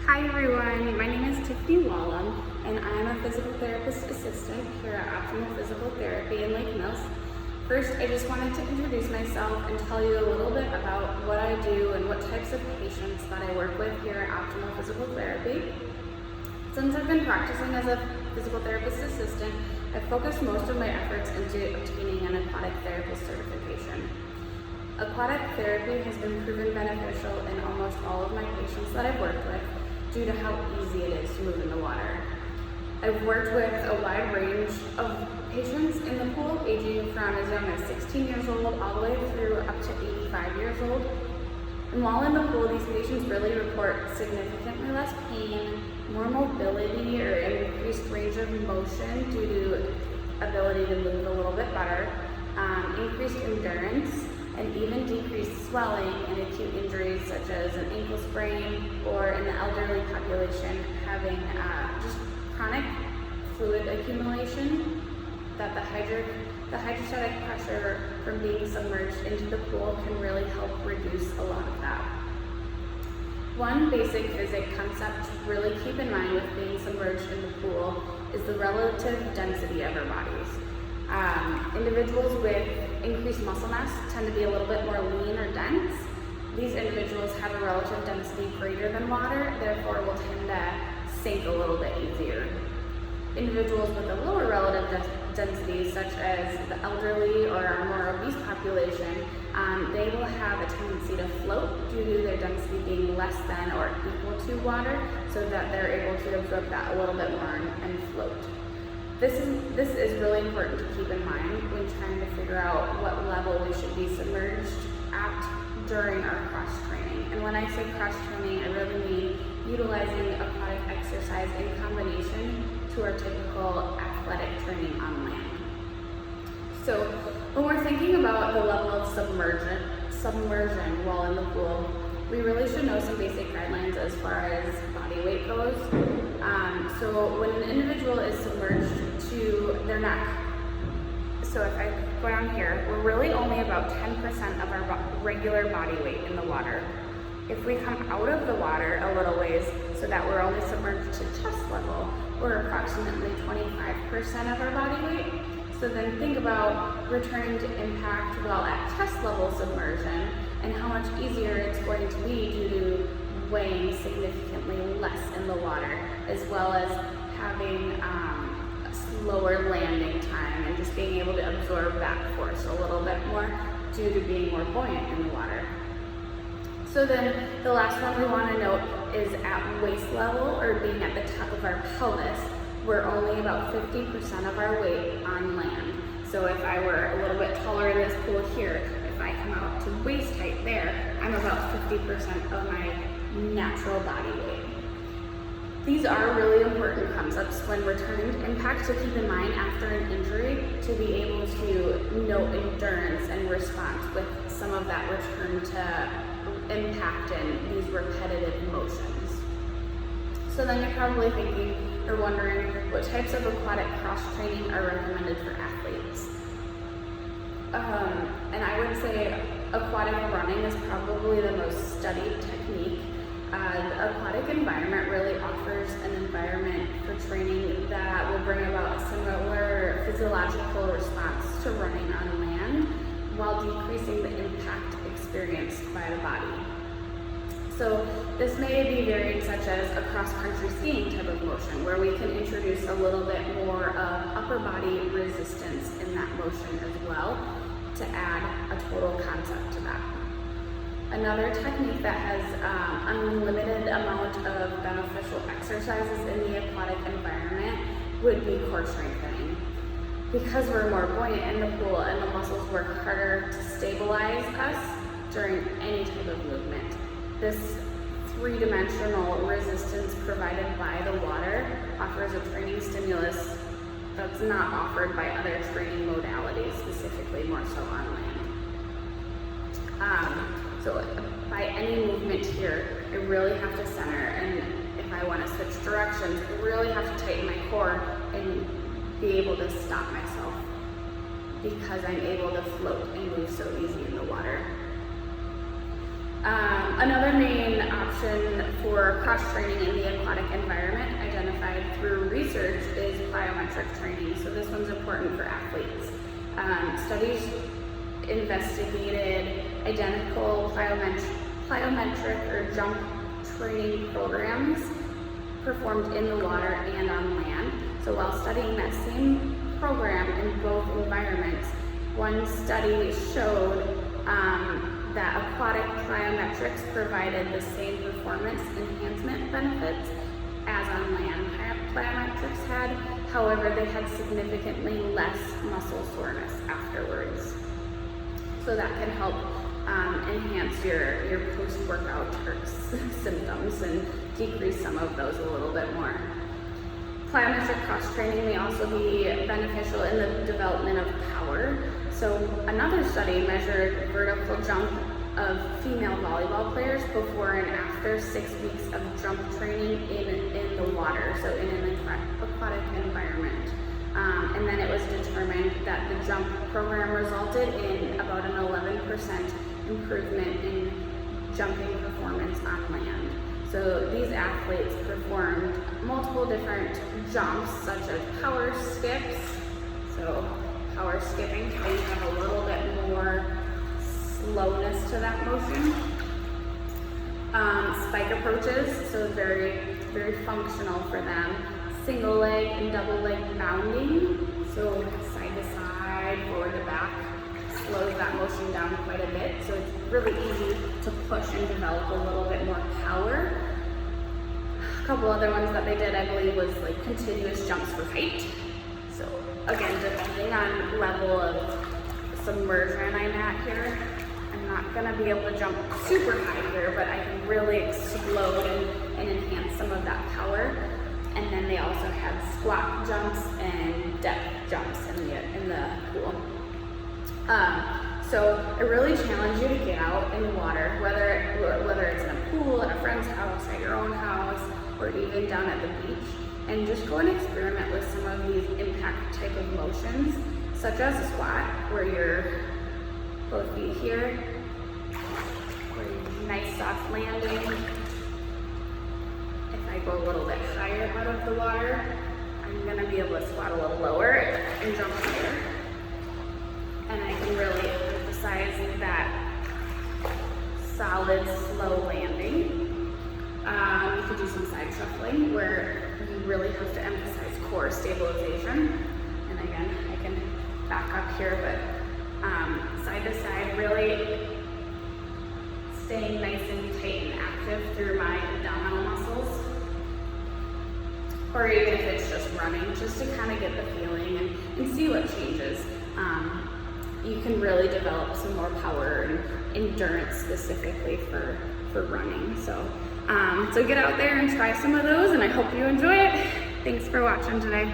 Hi everyone, my name is Tiffany Wallom and I'm a physical therapist assistant here at Optimal Physical Therapy in Lake Mills. First, I just wanted to introduce myself and tell you a little bit about what I do and what types of patients that I work with here at Optimal Physical Therapy. Since I've been practicing as a physical therapist assistant, I've focused most of my efforts into obtaining an aquatic therapist certification. Aquatic therapy has been proven beneficial in almost all of my patients that I've worked with due to how easy it is to move in the water. I've worked with a wide range of patients in the pool, aging from as young as 16 years old all the way through up to 85 years old. And while in the pool, these patients really report significantly less pain, more mobility or increased range of motion due to ability to move a little bit better, increased endurance, and even decreased swelling in acute injuries such as an ankle sprain, or in the elderly population having just chronic fluid accumulation, that the hydrostatic pressure from being submerged into the pool can really help reduce a lot of that. One basic physics concept to really keep in mind with being submerged in the pool is the relative density of our bodies. Individuals with increased muscle mass tend to be a little bit more lean or dense. These individuals have a relative density greater than water, therefore will tend to sink a little bit easier. Individuals with a lower relative density, such as the elderly or our more obese population, they will have a tendency to float due to their density being less than or equal to water, so that they're able to absorb that a little bit more and float. This is really important to keep in mind when trying to figure out what level we should be submerged at during our cross training. And when I say cross training, I really mean utilizing aquatic exercise in combination to our typical athletic training on land. So when we're thinking about the level of submersion while in the pool, we really should know some basic guidelines as far as body weight goes. So when an individual is submerged to their neck, so if I go down here, we're really only about 10% of our regular body weight in the water. If we come out of the water a little ways, so that we're only submerged to chest level, we're approximately 25% of our body weight. So then think about returning to impact while at chest level submersion and how much easier it's going to be due to weighing significantly less in the water, as well as having a slower landing time and just being able to absorb that force a little bit more due to being more buoyant in the water. So then the last one we want to note is at waist level, or being at the top of our pelvis. We're only about 50% of our weight on land. So if I were a little bit taller in this pool here, if I come out to waist height there, I'm about 50% of my natural body weight. These are really important concepts when returning to impact to keep in mind after an injury, to be able to note endurance and response with some of that return to impact and these repetitive motions. So then you're probably thinking or wondering what types of aquatic cross training are recommended for athletes. And I would say aquatic running is probably the most studied technique. The aquatic environment really offers an environment for training that will bring about a similar physiological response to running on land while decreasing the impact experienced by the body. So this may be varied such as a cross-country skiing type of motion, where we can introduce a little bit more of upper body resistance in that motion as well to add a total concept to that. Another technique that has unlimited amount of beneficial exercises in the aquatic environment would be core strengthening. Because we're more buoyant in the pool and the muscles work harder to stabilize us during any type of movement, this three-dimensional resistance provided by the water offers a training stimulus that's not offered by other training modalities, specifically more so on land. So by any movement here, I really have to center, and if I want to switch directions, I really have to tighten my core and be able to stop myself, because I'm able to float and move so easy in the water. Another main option for cross-training in the aquatic environment identified through research is plyometric training. So this one's important for athletes. Studies investigated identical plyometric or jump training programs performed in the water and on land. So while studying that same program in both environments, one study showed that aquatic plyometrics provided the same performance enhancement benefits as on land plyometrics had. However, they had significantly less muscle soreness afterwards. So that can help enhance your post-workout symptoms and decrease some of those a little bit more. Plyometric cross-training may also be beneficial in the development of power. So another study measured vertical jump of female volleyball players before and after 6 weeks of jump training in the water, so in an aquatic environment. And then it was determined that the jump program resulted in about an 11% improvement in jumping performance on land. So these athletes performed multiple different jumps, such as power skips. So power skipping, they have a little bit more slowness to that motion. Spike approaches, so very, very functional for them. Single leg and double leg bounding, so side to side, forward to back, slows that motion down quite a bit. So it's really easy to push and develop a little bit more power. A couple other ones that they did, I believe, was like continuous jumps for height. So again, depending on level of submersion I'm at here, I'm not gonna be able to jump super high here, but I can really explode and enhance some of that power. And then they also had squat jumps and depth jumps in the pool. So I really challenge you to get out in the water, whether it's in a pool, at a friend's house, at your own house, or even down at the beach, and just go and experiment with some of these impact type of motions, such as a squat, where you're both feet here, where you nice soft landing. If I go a little bit higher out of the water, I'm gonna be able to squat a little lower and jump higher. And I can really emphasize that solid, slow landing. You could do some side shuffling where you really have to emphasize core stabilization. And again, I can back up here, but side to side, really staying nice and tight and active through my abdominal muscles. Or even if it's just running, just to kind of get the feeling and see what changes. You can really develop some more power and endurance specifically for running. So get out there and try some of those, and I hope you enjoy it. Thanks for watching today.